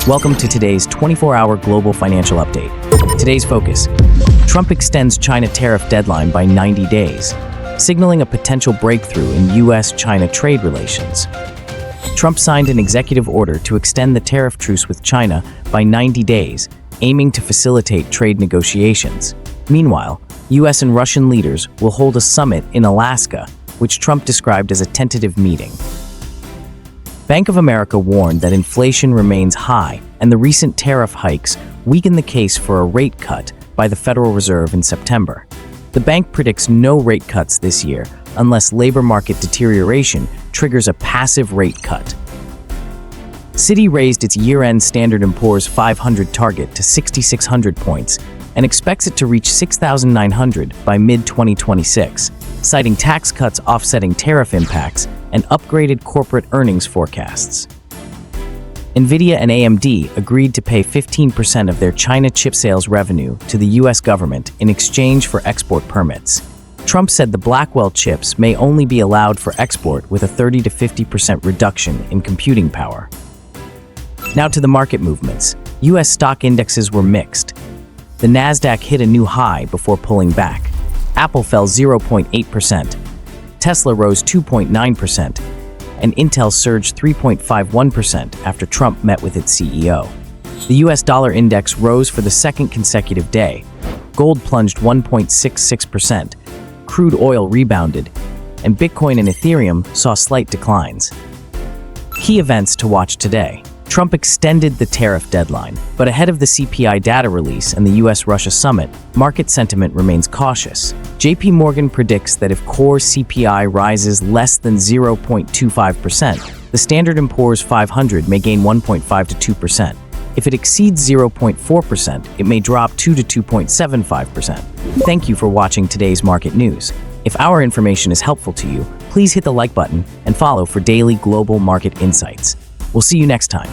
Welcome to today's 24-hour global financial update. Today's focus: Trump extends China tariff deadline by 90 days, signaling a potential breakthrough in U.S. China trade relations. Trump signed an executive order to extend the tariff truce with China by 90 days, aiming to facilitate trade negotiations. Meanwhile, U.S. and Russian leaders will hold a summit in Alaska, which Trump described as a tentative meeting. Bank of America warned that inflation remains high, and the recent tariff hikes weaken the case for a rate cut by the Federal Reserve in September. The bank predicts no rate cuts this year unless labor market deterioration triggers a passive rate cut. Citi raised its year-end Standard & Poor's 500 target to 6,600 points and expects it to reach 6,900 by mid-2026, citing tax cuts offsetting tariff impacts and upgraded corporate earnings forecasts. Nvidia and AMD agreed to pay 15% of their China chip sales revenue to the U.S. government in exchange for export permits. Trump said the Blackwell chips may only be allowed for export with a 30 to 50% reduction in computing power. Now to the market movements. U.S. stock indexes were mixed. The Nasdaq hit a new high before pulling back. Apple fell 0.8%. Tesla rose 2.9%, and Intel surged 3.51% after Trump met with its CEO. The U.S. dollar index rose for the second consecutive day. Gold plunged 1.66%, crude oil rebounded, and Bitcoin and Ethereum saw slight declines. Key events to watch today. Trump extended the tariff deadline, but ahead of the CPI data release and the U.S. Russia summit, market sentiment remains cautious. JP Morgan predicts that if core CPI rises less than 0.25%, the Standard & Poor's 500 may gain 1.5 to 2%. If it exceeds 0.4%, it may drop 2 to 2.75%. Thank you for watching today's market news. If our information is helpful to you, please hit the like button and follow for daily global market insights. We'll see you next time.